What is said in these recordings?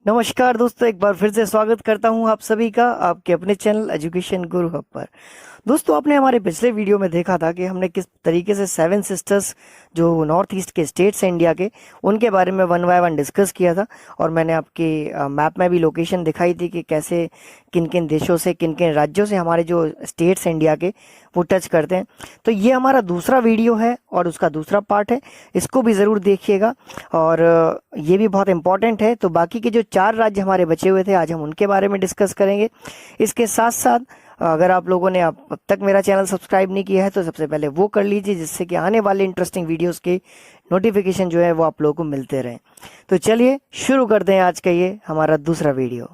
नमस्कार दोस्तों, एक बार फिर से स्वागत करता हूं आप सभी का आपके अपने चैनल एजुकेशन गुरु हब पर। दोस्तों, आपने हमारे पिछले वीडियो में देखा था कि हमने किस तरीके से 7 सिस्टर्स जो नॉर्थ ईस्ट के स्टेट्स हैं इंडिया के, उनके बारे में वन बाय वन डिस्कस किया था। और मैंने आपके मैप में भी लोकेशन दिखाई थी कि कैसे किन किन देशों से, किन किन राज्यों से हमारे जो स्टेट्स हैं इंडिया के वो टच करते हैं। तो ये हमारा दूसरा वीडियो है और उसका दूसरा पार्ट है, इसको भी ज़रूर देखिएगा। और ये भी बहुत इंपॉर्टेंट है। तो बाकी के जो 4 राज्य हमारे बचे हुए थे, आज हम उनके बारे में डिस्कस करेंगे। इसके साथ साथ अगर आप लोगों ने अब तक मेरा चैनल सब्सक्राइब नहीं किया है तो सबसे पहले वो कर लीजिए, जिससे कि आने वाले इंटरेस्टिंग वीडियोस के नोटिफिकेशन जो है वो आप लोगों को मिलते रहें। तो चलिए शुरू करते हैं आज का ये हमारा दूसरा वीडियो।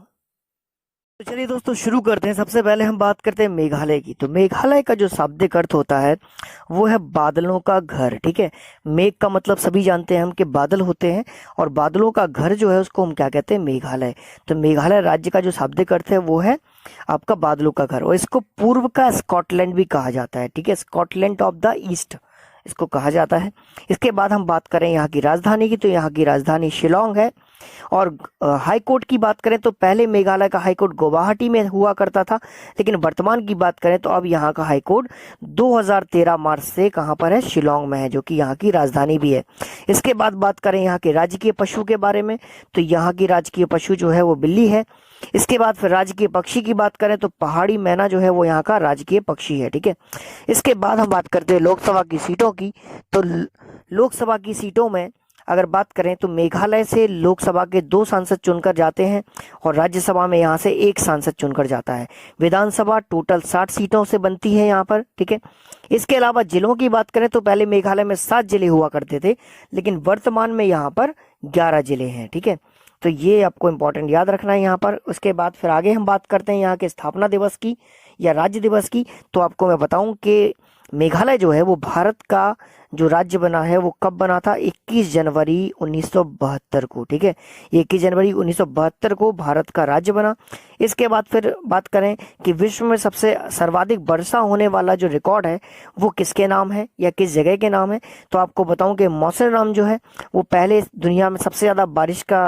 तो चलिए दोस्तों शुरू करते हैं। सबसे पहले हम बात करते हैं मेघालय की। तो मेघालय का जो शाब्दिक अर्थ होता है वो है बादलों का घर। ठीक है, मेघ का मतलब सभी जानते हैं हम कि बादल होते हैं, और बादलों का घर जो है उसको हम क्या कहते हैं, मेघालय। तो मेघालय राज्य का जो शाब्दिक अर्थ है वो है आपका बादलों का घर, और इसको पूर्व का स्कॉटलैंड भी कहा जाता है। ठीक है, स्कॉटलैंड ऑफ द ईस्ट इसको कहा जाता है। इसके बाद हम बात करें यहाँ की राजधानी की, तो यहाँ की राजधानी शिलोंग है। और हाई कोर्ट की बात करें तो पहले मेघालय का हाई कोर्ट गुवाहाटी में हुआ करता था, लेकिन वर्तमान की बात करें तो अब यहाँ का हाई कोर्ट 2013 मार्च से कहाँ पर है, शिलोंग में है, जो कि यहाँ की राजधानी भी है। इसके बाद बात करें यहाँ के राजकीय पशु के बारे में, तो यहाँ की राजकीय पशु जो है वो बिल्ली है। इसके बाद फिर राजकीय पक्षी की बात करें तो पहाड़ी मैना जो है वो यहाँ का राजकीय पक्षी है। ठीक है, इसके बाद हम बात करते हैं लोकसभा की सीटों की। तो लोकसभा की सीटों में अगर बात करें तो मेघालय से लोकसभा के 2 सांसद चुनकर जाते हैं, और राज्यसभा में यहाँ से 1 सांसद चुनकर जाता है। विधानसभा टोटल 60 सीटों से बनती है यहाँ पर। ठीक है, इसके अलावा जिलों की बात करें तो पहले मेघालय में 7 जिले हुआ करते थे, लेकिन वर्तमान में यहाँ पर 11 जिले हैं। ठीक है, तो ये आपको इंपॉर्टेंट याद रखना है यहाँ पर। उसके बाद फिर आगे हम बात करते हैं यहाँ के स्थापना दिवस की या राज्य दिवस की। तो आपको मैं बताऊं कि मेघालय जो है वो भारत का जो राज्य बना है वो कब बना था, 21 जनवरी 1972 को। ठीक है, 21 जनवरी 1972 को भारत का राज्य बना। इसके बाद फिर बात करें कि विश्व में सबसे सर्वाधिक वर्षा होने वाला जो रिकॉर्ड है वो किसके नाम है या किस जगह के नाम है, तो आपको बताऊं कि मौसिनराम जो है वो पहले दुनिया में सबसे ज़्यादा बारिश का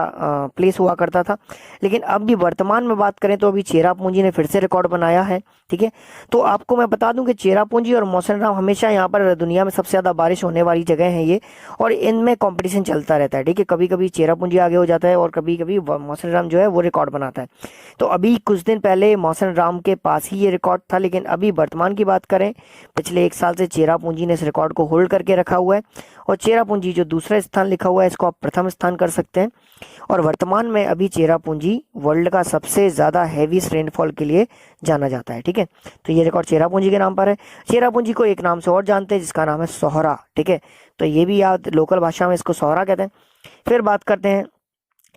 प्लेस हुआ करता था, लेकिन अब भी वर्तमान में बात करें तो अभी चेरापूंजी ने फिर से रिकॉर्ड बनाया है। ठीक है, तो आपको मैं बता दूं कि चेरापूंजी और मौसिनराम हमेशा यहाँ पर दुनिया में सबसे ज़्यादा बारिश होने वाली जगह है ये, और इनमें कंपटीशन चलता रहता है। ठीक है, कभी कभी चेरापूंजी आगे हो जाता है और कभी कभी मौसिनराम जो है वो रिकॉर्ड बनाता है। तो अभी कुछ दिन पहले मौसिनराम के पास ही ये रिकॉर्ड था, लेकिन अभी वर्तमान की बात करें पिछले 1 साल से चेरापूंजी ने इस रिकॉर्ड को होल्ड करके रखा हुआ है, और चेरापूंजी जो दूसरा स्थान लिखा हुआ है इसको आप प्रथम स्थान कर सकते हैं। और वर्तमान में अभी चेरापूंजी वर्ल्ड का सबसे ज़्यादा हैवी रेनफॉल के लिए जाना जाता है। ठीक है, तो ये रिकॉर्ड चेरापूंजी के नाम पर है। चेरापूंजी को एक नाम से और जानते हैं जिसका नाम है सोहरा। ठीक है, तो ये भी याद, लोकल भाषा में इसको सोहरा कहते हैं। फिर बात करते हैं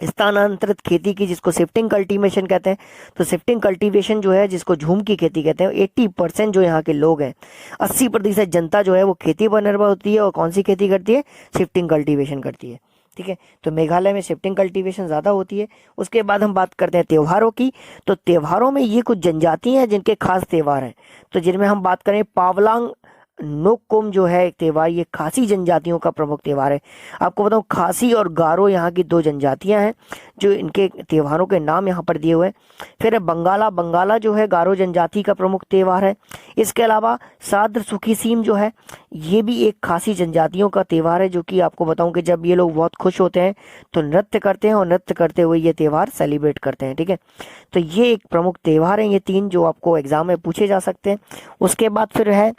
स्थानांतरित खेती की, जिसको शिफ्टिंग कल्टीवेशन कहते हैं। तो शिफ्टिंग कल्टीवेशन जो है, जिसको झूम की खेती कहते हैं, 80% जो यहाँ के लोग हैं, 80% जनता जो है वो खेती पर निर्भर होती है। और कौन सी खेती करती है, शिफ्टिंग कल्टीवेशन करती है। ठीक है, तो मेघालय में शिफ्टिंग कल्टीवेशन ज़्यादा होती है। उसके बाद हम बात करते हैं त्योहारों की। तो त्योहारों में ये कुछ जनजातियाँ हैं जिनके खास त्यौहार हैं, तो जिनमें हम बात करें पावलांग नोकोम जो है एक त्यौहार, ये खासी जनजातियों का प्रमुख त्यौहार है। आपको बताऊं खासी और गारो यहाँ की 2 जनजातियां हैं जो इनके त्योहारों के नाम यहाँ पर दिए हुए हैं। फिर है बंगाला। बंगाला जो है गारो जनजाति का प्रमुख त्यौहार है। इसके अलावा साद्र सुखीसीम जो है ये भी एक खासी जनजातियों का त्यौहार है, जो कि आपको बताऊं कि जब ये लोग बहुत खुश होते हैं तो नृत्य करते हैं, और नृत्य करते हुए ये त्यौहार सेलिब्रेट करते हैं। ठीक है, तो ये एक प्रमुख त्यौहार है, ये 3 जो आपको एग्जाम में पूछे जा सकते हैं। उसके बाद फिर है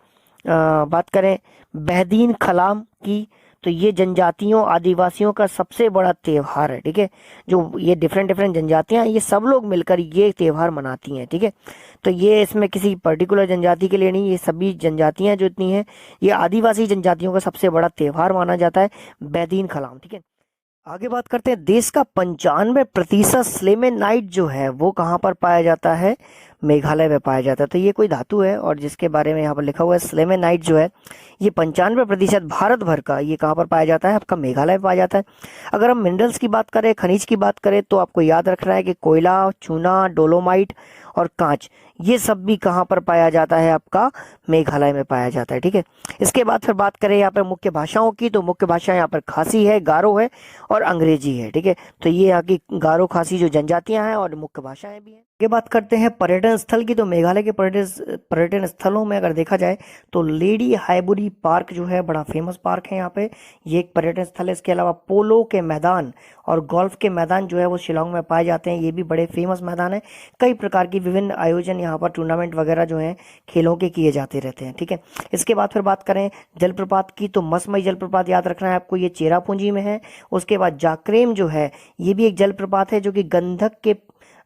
बात करें बहदीन खलाम की, तो ये जनजातियों आदिवासियों का सबसे बड़ा त्यौहार है। ठीक है, जो ये डिफरेंट जनजातियां ये सब लोग मिलकर ये त्यौहार मनाती हैं। ठीक है, तो ये इसमें किसी पर्टिकुलर जनजाति के लिए नहीं, ये सभी जनजातियां जो इतनी हैं ये आदिवासी जनजातियों का सबसे बड़ा त्यौहार माना जाता है, बहदीन खलाम। ठीक है, आगे बात करते हैं देश का 95% स्लेमेनाइट जो है वो कहाँ पर पाया जाता है, मेघालय में पाया जाता है। तो ये कोई धातु है और जिसके बारे में यहाँ पर लिखा हुआ है स्लेमेनाइट जो है ये 95% भारत भर का ये कहाँ पर पाया जाता है, आपका मेघालय में पाया जाता है। अगर हम मिनरल्स की बात करें, खनिज की बात करें, तो आपको याद रखना है कि कोयला, चूना, डोलोमाइट और कांच ये सब भी कहाँ पर पाया जाता है, आपका मेघालय में पाया जाता है। ठीक है, इसके बाद फिर बात करें यहाँ पर मुख्य भाषाओं की, तो मुख्य भाषा यहाँ पर खासी है, गारो है और अंग्रेजी है। ठीक है, तो ये यहाँ की गारो खासी जो जनजातियां हैं और मुख्य भाषाएं भी हैं। ये बात करते हैं पर्यटन स्थल की, तो मेघालय के पर्यटन स्थलों में अगर देखा जाए तो लेडी हाइबुरी पार्क जो है बड़ा फेमस पार्क है यहाँ पे, ये एक पर्यटन स्थल है। इसके अलावा पोलो के मैदान और गोल्फ के मैदान जो है वो शिलांग में पाए जाते हैं, ये भी बड़े फेमस मैदान है। कई प्रकार की विभिन्न आयोजन यहाँ पर टूर्नामेंट वगैरह जो हैं खेलों के किए जाते रहते हैं। ठीक है, इसके बाद फिर बात करें जलप्रपात की, तो मसमई जलप्रपात याद रखना है आपको, ये चेरापूंजी में है। उसके बाद जाक्रेम जो है ये भी एक जलप्रपात है जो कि गंधक के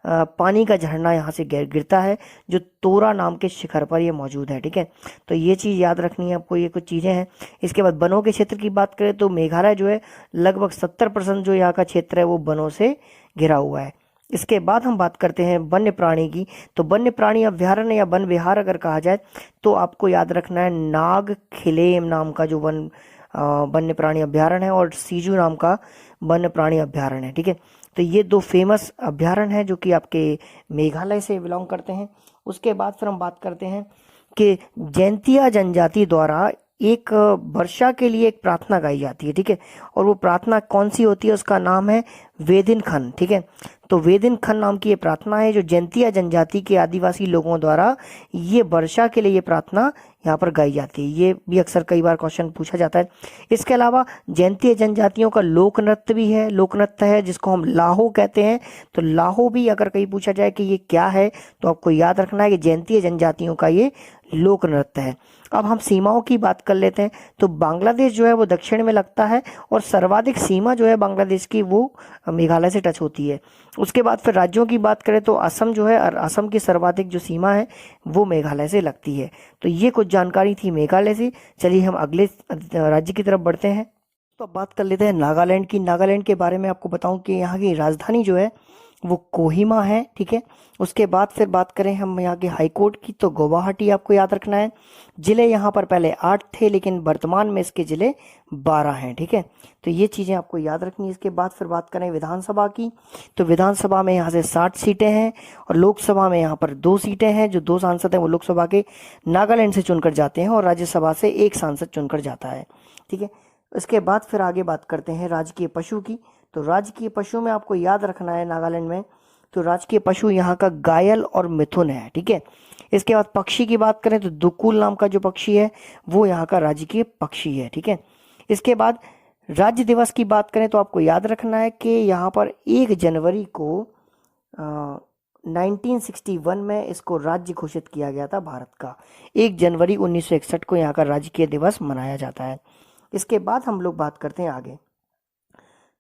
पानी का झरना यहाँ से गिरता है, जो तोरा नाम के शिखर पर ये मौजूद है। ठीक है, तो ये चीज़ याद रखनी है आपको, ये कुछ चीज़ें हैं। इसके बाद वनों के क्षेत्र की बात करें तो मेघालय जो है लगभग 70% जो यहाँ का क्षेत्र है वो वनों से घिरा हुआ है। इसके बाद हम बात करते हैं वन्य प्राणी की, तो वन्य प्राणी अभ्यारण्य या वन विहार अगर कहा जाए तो आपको याद रखना है नाग खिलेम नाम का जो वन्य प्राणी अभ्यारण्य है और सीजू नाम का वन्य प्राणी अभ्यारण्य है। ठीक है, तो ये दो फेमस अभ्यारण्य हैं जो कि आपके मेघालय से बिलोंग करते हैं। उसके बाद फिर हम बात करते हैं कि जैंतिया जनजाति द्वारा एक वर्षा के लिए एक प्रार्थना गाई जाती है। ठीक है, और वो प्रार्थना कौन सी होती है, उसका नाम है वेदिन खन। ठीक है, तो वेदिन खन नाम की ये प्रार्थना है जो जैंतिया जनजाति के आदिवासी लोगों द्वारा ये वर्षा के लिए ये प्रार्थना यहाँ पर गाई जाती है। ये भी अक्सर कई बार क्वेश्चन पूछा जाता है। इसके अलावा जैंतिया जनजातियों का लोक नृत्य भी है, लोक नृत्य है जिसको हम लाहो कहते हैं। तो लाहो भी अगर कहीं पूछा जाए कि ये क्या है तो आपको याद रखना है कि जैंतिया जनजातियों का ये लोक नृत्य है। अब हम सीमाओं की बात कर लेते हैं, तो बांग्लादेश जो है वो दक्षिण में लगता है और सर्वाधिक सीमा जो है बांग्लादेश की वो मेघालय से टच होती है। उसके बाद फिर राज्यों की बात करें तो असम जो है, और असम की सर्वाधिक जो सीमा है वो मेघालय से लगती है। तो ये कुछ जानकारी थी मेघालय से। चलिए हम अगले राज्य की तरफ बढ़ते हैं। तो अब बात कर लेते हैं नागालैंड की। नागालैंड के बारे में आपको बताऊं कि यहाँ की राजधानी जो है वो कोहिमा है। ठीक है, उसके बाद फिर बात करें हम यहाँ के हाईकोर्ट की, तो गुवाहाटी आपको याद रखना है। जिले यहाँ पर पहले 8 थे लेकिन वर्तमान में इसके जिले 12 हैं। ठीक है, तो ये चीज़ें आपको याद रखनी है। इसके बाद फिर बात करें विधानसभा की, तो विधानसभा में यहाँ से 60 सीटें हैं और लोकसभा में यहाँ पर 2 सीटें हैं। जो 2 सांसद हैं वो लोकसभा के नागालैंड से चुनकर जाते हैं और राज्यसभा से 1 सांसद चुनकर जाता है। ठीक है, इसके बाद फिर आगे बात करते हैं राजकीय पशु की, तो राजकीय पशु में आपको याद रखना है नागालैंड में, तो राजकीय पशु यहाँ का गायल और मिथुन है। ठीक है, इसके बाद पक्षी की बात करें तो दुकुल नाम का जो पक्षी है वो यहाँ का राजकीय पक्षी है। ठीक है, इसके बाद राज्य दिवस की बात करें तो आपको याद रखना है कि यहाँ पर 1 जनवरी को 1961 में इसको राज्य घोषित किया गया था भारत का। 1 जनवरी 1961 को यहाँ का राजकीय दिवस मनाया जाता है। इसके बाद हम लोग बात करते हैं आगे,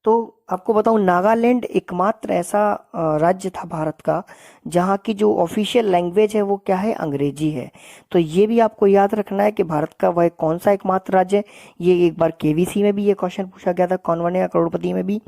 तो आपको बताऊं नागालैंड एकमात्र ऐसा राज्य था भारत का जहाँ की जो ऑफिशियल लैंग्वेज है वो क्या है, अंग्रेजी है। तो ये भी आपको याद रखना है कि भारत का वह कौन सा एकमात्र राज्य है। ये एक बार केवीसी में भी ये क्वेश्चन पूछा गया था, कौन बनेगा करोड़पति में भी,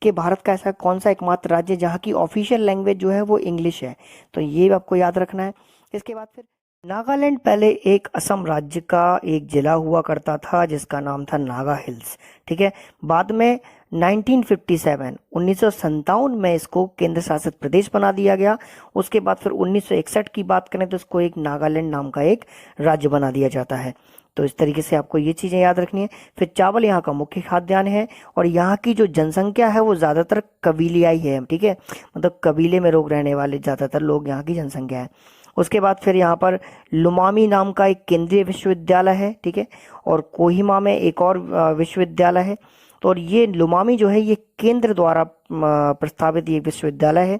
कि भारत का ऐसा कौन सा एकमात्र राज्य जहाँ की ऑफिशियल लैंग्वेज जो है वो इंग्लिश है। तो ये आपको याद रखना है। इसके बाद फिर नागालैंड पहले एक असम राज्य का एक जिला हुआ करता था जिसका नाम था नागा हिल्स। ठीक है, बाद में 1957 में इसको केंद्र शासित प्रदेश बना दिया गया। उसके बाद फिर 1961 की बात करें तो इसको एक नागालैंड नाम का एक राज्य बना दिया जाता है। तो इस तरीके से आपको ये चीज़ें याद रखनी है। फिर चावल यहाँ का मुख्य खाद्यान्न है और यहाँ की जो जनसंख्या है वो ज़्यादातर कबीलियाई है। ठीक है, मतलब कबीले में लोग रहने वाले ज़्यादातर लोग यहाँ की जनसंख्या है। उसके बाद फिर यहाँ पर लुमामी नाम का एक केंद्रीय विश्वविद्यालय है। ठीक है, और कोहिमा में एक और विश्वविद्यालय है। तो और ये लुमामी जो है ये केंद्र द्वारा प्रस्तावित ये विश्वविद्यालय है।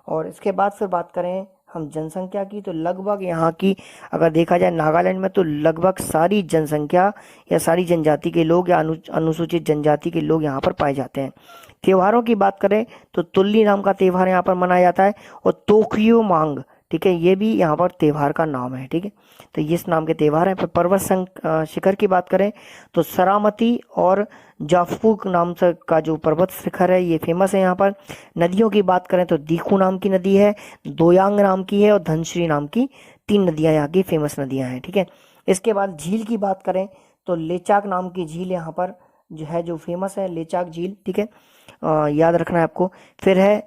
और इसके बाद फिर बात करें हम जनसंख्या की, तो लगभग यहाँ की अगर देखा जाए नागालैंड में तो लगभग सारी जनसंख्या या सारी जनजाति के लोग या अनुसूचित जनजाति के लोग यहाँ पर पाए जाते हैं। त्योहारों की बात करें तो तुल्ली नाम का त्यौहार यहाँ पर मनाया जाता है और तोक्यो मांग, ठीक है, ये भी यहाँ पर त्यौहार का नाम है। ठीक है, तो ये इस नाम के त्यौहार हैं। फिर पर्वत शिखर की बात करें तो सरामती और जाफूक नाम से का जो पर्वत शिखर है ये फेमस है यहाँ पर। नदियों की बात करें तो दीखू नाम की नदी है, दोयांग नाम की है और धनश्री नाम की 3 नदियाँ यहाँ की फेमस नदियाँ हैं। ठीक है, इसके बाद झील की बात करें तो लेचाक नाम की झील यहाँ पर जो है जो फेमस है, लेचाक झील। ठीक है, याद रखना है आपको। फिर है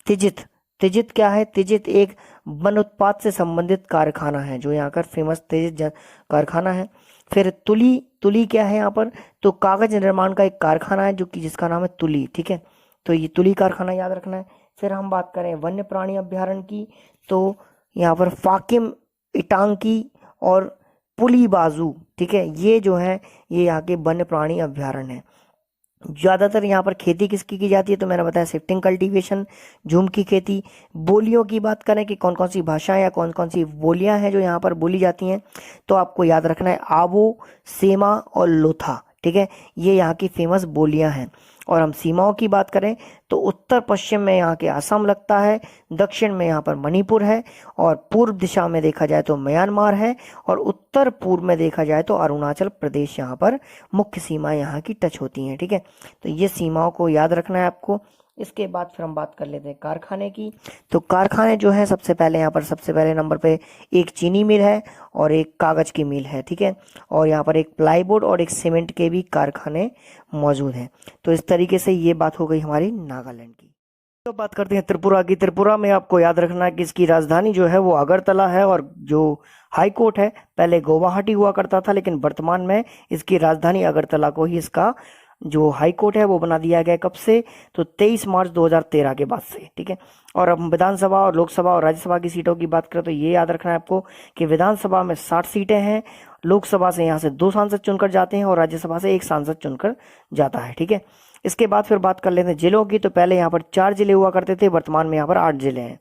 तिजित। तिजित क्या है, तिजित एक वन उत्पाद से संबंधित कारखाना है, जो यहाँ का फेमस तेज कारखाना है। फिर तुली, तुली क्या है यहाँ पर, तो कागज निर्माण का एक कारखाना है जो कि जिसका नाम है तुली, ठीक है। तो ये तुली कारखाना याद रखना है। फिर हम बात करें वन्य प्राणी अभ्यारण्य की, तो यहाँ पर फाकिम, इटांकी और पुली बाजू, ठीक है, ये जो है ये यहाँ के वन्य प्राणी अभ्यारण्य है। ज़्यादातर यहाँ पर खेती किसकी की जाती है, तो मैंने बताया शिफ्टिंग कल्टीवेशन, झूम की खेती। बोलियों की बात करें कि कौन कौन सी भाषाएं या कौन कौन सी बोलियां हैं जो यहाँ पर बोली जाती हैं, तो आपको याद रखना है आबो, सेमा और लोथा, ठीक है, ये यहाँ की फेमस बोलियां हैं। और हम सीमाओं की बात करें तो उत्तर पश्चिम में यहाँ के असम लगता है, दक्षिण में यहाँ पर मणिपुर है, और पूर्व दिशा में देखा जाए तो म्यांमार है, और उत्तर पूर्व में देखा जाए तो अरुणाचल प्रदेश यहाँ पर मुख्य सीमाएं यहाँ की टच होती हैं, ठीक है। तो ये सीमाओं को याद रखना है आपको। इसके बाद फिर हम बात कर लेते हैं कारखाने की। तो कारखाने जो है सबसे पहले यहाँ पर सबसे पहले नंबर पे एक चीनी मिल है और एक कागज की मिल है, ठीक है, और यहाँ पर एक प्लाईवुड और एक सीमेंट के भी कारखाने मौजूद हैं। तो इस तरीके से ये बात हो गई हमारी नागालैंड की। तो बात करते हैं त्रिपुरा की। त्रिपुरा में आपको याद रखना है कि इसकी राजधानी जो है वो अगरतला है, और जो हाई कोर्ट है पहले गुवाहाटी हुआ करता था, लेकिन वर्तमान में इसकी राजधानी अगरतला को ही इसका जो हाई कोर्ट है वो बना दिया गया। कब से, तो 23 मार्च 2013 के बाद से, ठीक है। और अब विधानसभा और लोकसभा और राज्यसभा की सीटों की बात करें तो ये याद रखना है आपको कि विधानसभा में 60 सीटें हैं, लोकसभा से यहाँ से 2 सांसद चुनकर जाते हैं और राज्यसभा से 1 सांसद चुनकर जाता है, ठीक है। इसके बाद फिर बात कर लेते हैं जिलों की। तो पहले यहाँ पर 4 जिले हुआ करते थे, वर्तमान में यहाँ पर 8 जिले हैं।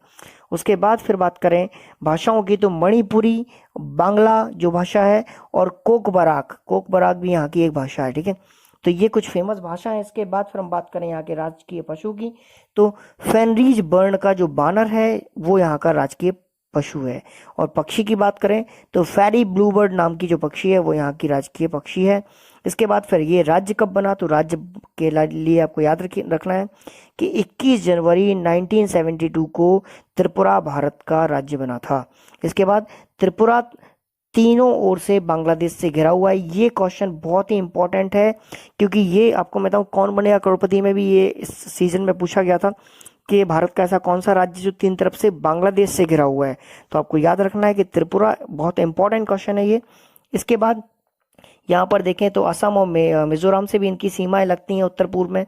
उसके बाद फिर बात करें भाषाओं की, तो मणिपुरी, बांग्ला जो भाषा है, और कोकबराक, कोकबराक भी यहाँ की एक भाषा है, ठीक है। तो ये कुछ फेमस भाषा है। इसके बाद फिर हम बात करें यहाँ के राजकीय पशु की, तो फेनरीज बर्ड का जो बानर है वो यहाँ का राजकीय पशु है। और पक्षी की बात करें तो फेरी ब्लूबर्ड नाम की जो पक्षी है वो यहाँ की राजकीय पक्षी है। इसके बाद फिर ये राज्य कब बना, तो राज्य के लिए आपको याद रखना है कि 21 जनवरी 1972 को त्रिपुरा भारत का राज्य बना था। इसके बाद त्रिपुरा तीनों ओर से बांग्लादेश से घिरा हुआ है। ये क्वेश्चन बहुत ही इंपॉर्टेंट है, क्योंकि ये आपको मैं बताऊं कौन बनेगा करोड़पति में भी ये इस सीजन में पूछा गया था कि भारत का ऐसा कौन सा राज्य जो 3 तरफ से बांग्लादेश से घिरा हुआ है। तो आपको याद रखना है कि त्रिपुरा बहुत इंपॉर्टेंट क्वेश्चन है ये। इसके बाद यहाँ पर देखें तो असम और मिजोरम से भी इनकी सीमाएं लगती हैं उत्तर पूर्व में।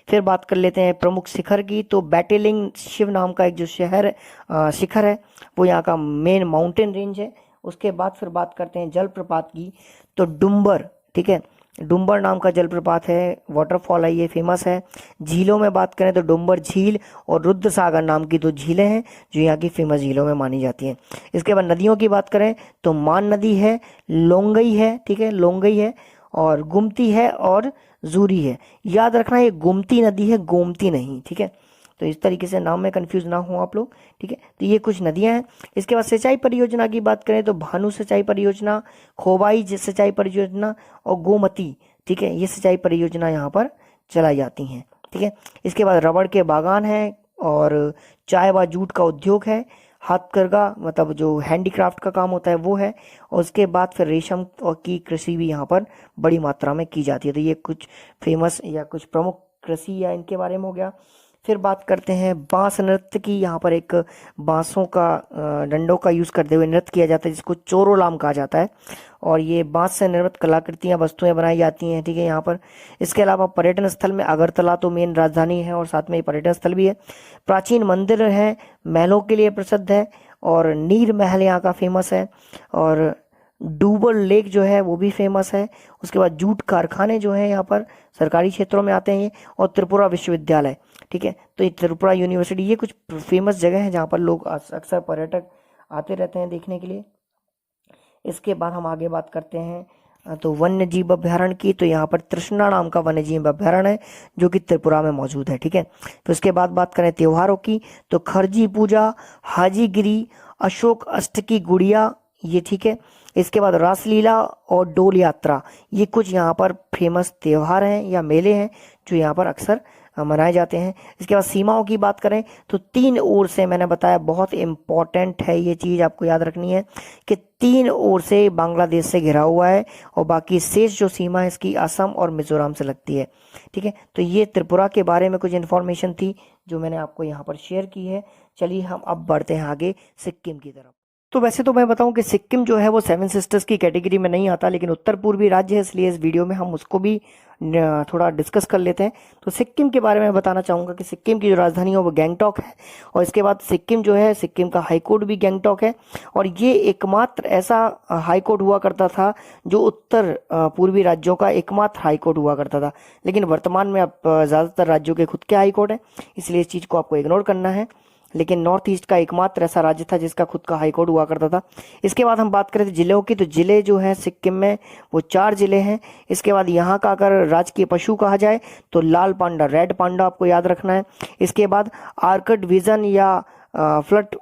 फिर बात कर लेते हैं प्रमुख शिखर की, तो बैटेलिंग शिव नाम का एक जो शिखर है वो यहाँ का मेन माउंटेन रेंज है। उसके बाद फिर बात करते हैं जलप्रपात की, तो डुम्बर, ठीक है, डुम्बर नाम का जलप्रपात है, वाटरफॉल है, ये फेमस है। झीलों में बात करें तो डुम्बर झील और रुद्र सागर नाम की 2 झीलें हैं जो यहाँ की फेमस झीलों में मानी जाती हैं। इसके बाद नदियों की बात करें तो मान नदी है, लोंगई है, ठीक है, लोंगई है, और गुमती है और जूरी है। याद रखना ये गुमती नदी है, गोमती नहीं, ठीक है। तो इस तरीके से नाम में कंफ्यूज ना हो आप लोग, ठीक है। तो ये कुछ नदियां हैं। इसके बाद सिंचाई परियोजना की बात करें तो भानु सिंचाई परियोजना, खोबाई सिंचाई परियोजना और गोमती, ठीक है, ये सिंचाई परियोजना यहाँ पर चलाई जाती हैं, ठीक है। इसके बाद रबड़ के बागान है और चाय व जूट का उद्योग है, हाथकरघा मतलब जो हैंडीक्राफ्ट का काम होता है वो है, और उसके बाद फिर रेशम की कृषि भी यहाँ पर बड़ी मात्रा में की जाती है। तो ये कुछ फेमस या कुछ प्रमुख कृषि या इनके बारे में हो गया। फिर बात करते हैं बांस नृत्य की। यहाँ पर एक बांसों का डंडों का यूज करते हुए नृत्य किया जाता है जिसको चोरोलाम कहा जाता है, और ये बांस से निर्मित कलाकृतियां वस्तुएं बनाई जाती हैं, ठीक है, यहाँ पर। इसके अलावा पर्यटन स्थल में अगरतला तो मेन राजधानी है और साथ में पर्यटन स्थल भी है। प्राचीन मंदिर है, महलों के लिए प्रसिद्ध है, और नीर महल यहाँ का फेमस है, और डूबल लेक जो है वो भी फेमस है। उसके बाद जूट कारखाने जो हैं यहाँ पर सरकारी क्षेत्रों में आते हैं, और त्रिपुरा विश्वविद्यालय, ठीक है। तो ये त्रिपुरा यूनिवर्सिटी, ये कुछ फेमस जगह है जहाँ पर लोग अक्सर पर्यटक आते रहते हैं देखने के लिए। इसके बाद हम आगे बात करते हैं तो वन्य जीव अभ्यारण्य की। तो यहाँ पर तृष्णा नाम का वन्य जीव अभ्यारण्य है जो कि त्रिपुरा में मौजूद है, ठीक है। तो इसके बाद बात करें त्योहारों की, तो खरजी पूजा, हाजीगिरी, अशोक अष्टकी गुड़िया, ये ठीक है। इसके बाद रासलीला और डोल यात्रा, ये कुछ यहाँ पर फेमस त्योहार हैं या मेले हैं जो यहाँ पर अक्सर मनाए जाते हैं। इसके बाद सीमाओं की बात करें तो 3 ओर से, मैंने बताया बहुत इंपॉर्टेंट है ये चीज़ आपको याद रखनी है कि 3 ओर से बांग्लादेश से घिरा हुआ है, और बाकी शेष जो सीमा है इसकी असम और मिजोरम से लगती है, ठीक है। तो ये त्रिपुरा के बारे में कुछ इन्फॉर्मेशन थी जो मैंने आपको यहाँ पर शेयर की है। चलिए हम अब बढ़ते हैं आगे सिक्किम की तरफ। तो वैसे तो मैं बताऊं कि सिक्किम जो है वो सेवन सिस्टर्स की कैटेगरी में नहीं आता, लेकिन उत्तर पूर्वी राज्य है, इसलिए इस वीडियो में हम उसको भी थोड़ा डिस्कस कर लेते हैं। तो सिक्किम के बारे में बताना चाहूँगा कि सिक्किम की जो राजधानी है वो गैंगटॉक है, और इसके बाद सिक्किम जो है, सिक्किम का हाई कोर्ट भी गैंगटॉक है, और ये एकमात्र ऐसा हाई कोर्ट हुआ करता था जो उत्तर पूर्वी राज्यों का एकमात्र हाई कोर्ट हुआ करता था। लेकिन वर्तमान में अब ज़्यादातर राज्यों के खुद के हाई कोर्ट हैं, इसलिए इस चीज़ को आपको इग्नोर करना है। लेकिन नॉर्थ ईस्ट का एकमात्र ऐसा राज्य था जिसका खुद का हाई कोर्ट हुआ करता था। इसके बाद हम बात करें तो जिलों की, तो जिले जो हैं सिक्किम में वो 4 जिले हैं। इसके बाद यहाँ का अगर राजकीय पशु कहा जाए तो लाल पांडा, रेड पांडा आपको याद रखना है। इसके बाद आर्कड विजन या फ्लड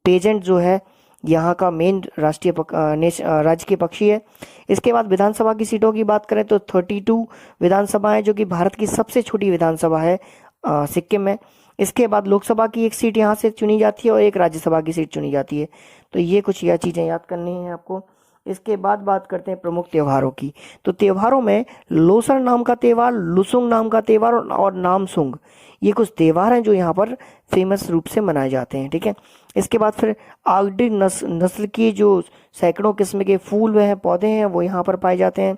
पेजेंट जो है यहाँ का मेन राजकीय पक्षी है। इसके बाद विधानसभा की सीटों की बात करें तो 32 विधानसभा है, जो कि भारत की सबसे छोटी विधानसभा है सिक्किम में। इसके बाद लोकसभा की एक सीट यहाँ से चुनी जाती है और एक राज्यसभा की सीट चुनी जाती है। तो ये कुछ यह चीज़ें याद करनी है आपको। इसके बाद बात करते हैं प्रमुख त्योहारों की। तो त्योहारों में लोसर नाम का त्यौहार, लुसुंग नाम का त्यौहार और नामसुंग, ये कुछ त्यौहार हैं जो यहाँ पर फेमस रूप से मनाए जाते हैं। ठीक है। इसके बाद फिर आर्कटिक नस्ल की जो सैकड़ों किस्म के फूल व पौधे हैं वो यहाँ पर पाए जाते हैं।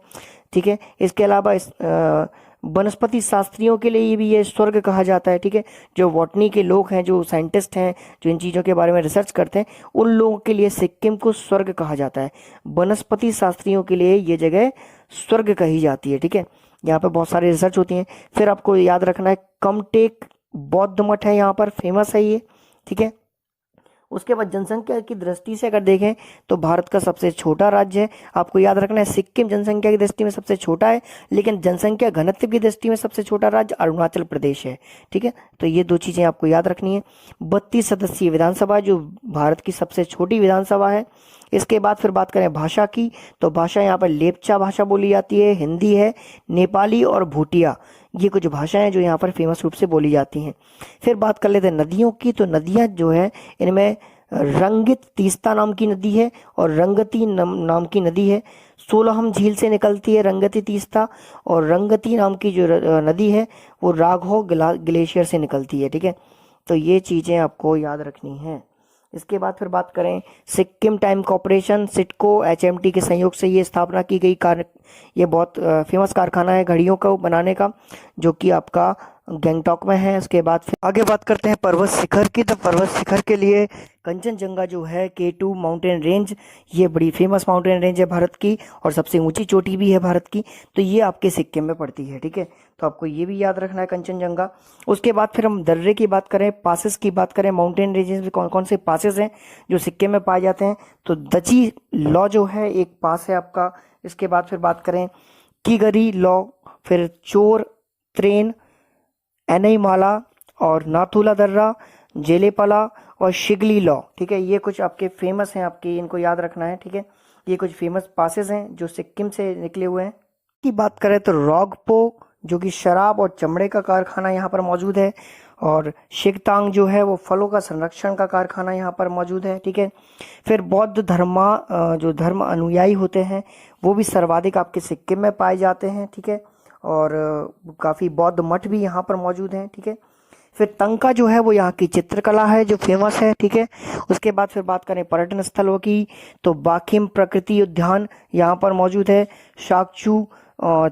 ठीक है। इसके अलावा वनस्पति शास्त्रियों के लिए भी ये स्वर्ग कहा जाता है। ठीक है। जो बॉटनी के लोग हैं, जो साइंटिस्ट हैं, जो इन चीज़ों के बारे में रिसर्च करते हैं, उन लोगों के लिए सिक्किम को स्वर्ग कहा जाता है। वनस्पति शास्त्रियों के लिए ये जगह स्वर्ग कही जाती है। ठीक है। यहाँ पर बहुत सारी रिसर्च होती हैं। फिर आपको याद रखना है कमटेक बौद्ध मठ है यहाँ पर, फेमस है ये। ठीक है। उसके बाद जनसंख्या की दृष्टि से अगर देखें तो भारत का सबसे छोटा राज्य है। आपको याद रखना है सिक्किम जनसंख्या की दृष्टि में सबसे छोटा है, लेकिन जनसंख्या घनत्व की दृष्टि में सबसे छोटा राज्य अरुणाचल प्रदेश है। ठीक है। तो ये 2 चीज़ें आपको याद रखनी है। 32 सदस्यीय विधानसभा जो भारत की सबसे छोटी विधानसभा है। इसके बाद फिर बात करें भाषा की, तो भाषा यहाँ पर लेप्चा भाषा बोली जाती है, हिंदी है, नेपाली और भूटिया, ये कुछ भाषाएं जो यहाँ पर फेमस रूप से बोली जाती हैं। फिर बात कर लेते हैं नदियों की। तो नदियाँ जो है इनमें रंगित तीस्ता नाम की नदी है और रंगती नाम की नदी है। सोलहम झील से निकलती है रंगती तीस्ता, और रंगती नाम की जो नदी है वो राघव ग्लेशियर से निकलती है। ठीक है। तो ये चीज़ें आपको याद रखनी है। इसके बाद फिर बात करें Sikkim time corporation, CIDCO HMT के सहयोग से ये स्थापना की गई ये बहुत फेमस कारखाना है घड़ियों को बनाने का, जो कि आपका गैंगटॉक में है। उसके बाद फिर आगे बात करते हैं पर्वत शिखर की। तो पर्वत शिखर के लिए कंचनजंगा जो है K2 माउंटेन रेंज, ये बड़ी फेमस माउंटेन रेंज है भारत की, और सबसे ऊंची चोटी भी है भारत की। तो ये आपके सिक्किम में पड़ती है। ठीक है। तो आपको ये भी याद रखना है कंचनजंगा। उसके बाद फिर हम दर्रे की बात करें, पासेस की बात करें, माउंटेन रेंजेस में कौन कौन से पासेस हैं जो सिक्किम में पाए जाते हैं। तो दची लॉ जो है एक पास है आपका। इसके बाद फिर बात करें किगरी लॉ, फिर चोर त्रेन, एनईमाला और नाथुला दर्रा, जेलेपला और शिगली लॉ। ठीक है। ये कुछ आपके फेमस हैं, आपके इनको याद रखना है। ठीक है। ये कुछ फेमस पासेस हैं जो सिक्किम से निकले हुए हैं। की बात करें तो रॉगपो जो कि शराब और चमड़े का कारखाना यहाँ पर मौजूद है, और शिगतांग जो है वो फलों का संरक्षण का कारखाना यहाँ पर मौजूद है। ठीक है। फिर बौद्ध जो धर्म अनुयायी होते हैं वो भी सर्वाधिक आपके सिक्किम में पाए जाते हैं। ठीक है। और काफ़ी बौद्ध मठ भी यहाँ पर मौजूद हैं। ठीक है। फिर तंका जो है वो यहाँ की चित्रकला है जो फेमस है। ठीक है। उसके बाद फिर बात करें पर्यटन स्थलों की, तो बाखिम प्रकृति उद्यान यहाँ पर मौजूद है। शाकचू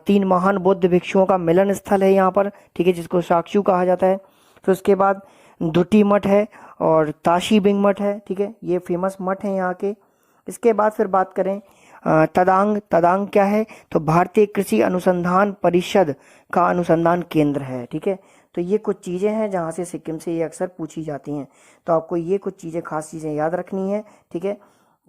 3 महान बौद्ध भिक्षुओं का मिलन स्थल है यहाँ पर। ठीक है। जिसको शाकचू कहा जाता है। फिर उसके बाद दुटी मठ है और ताशी बिंग मठ है। ठीक है। ये फेमस मठ है यहाँ के। इसके बाद फिर बात करें तदांग क्या है, तो भारतीय कृषि अनुसंधान परिषद का अनुसंधान केंद्र है। ठीक है। तो ये कुछ चीज़ें हैं जहाँ से सिक्किम से ये अक्सर पूछी जाती हैं, तो आपको ये कुछ चीज़ें खास चीज़ें याद रखनी है। ठीक है।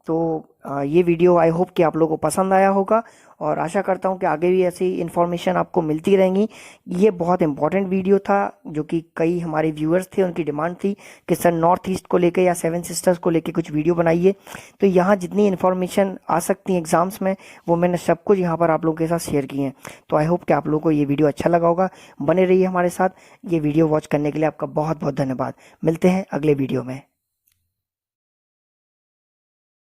तो ये वीडियो आई होप कि आप लोगों को पसंद आया होगा, और आशा करता हूँ कि आगे भी ऐसी इन्फॉर्मेशन आपको मिलती रहेंगी। ये बहुत इंपॉर्टेंट वीडियो था, जो कि कई हमारे व्यूअर्स थे, उनकी डिमांड थी कि सर नॉर्थ ईस्ट को लेके या 7 सिस्टर्स को लेके कुछ वीडियो बनाइए। तो यहाँ जितनी इन्फॉर्मेशन आ सकती है एग्जाम्स में, वो मैंने सब कुछ यहाँ पर आप लोगों के साथ शेयर की है। तो आई होप कि आप लोगों को ये वीडियो अच्छा लगा होगा। बने रहिए हमारे साथ। ये वीडियो वॉच करने के लिए आपका बहुत बहुत धन्यवाद। मिलते हैं अगले वीडियो में।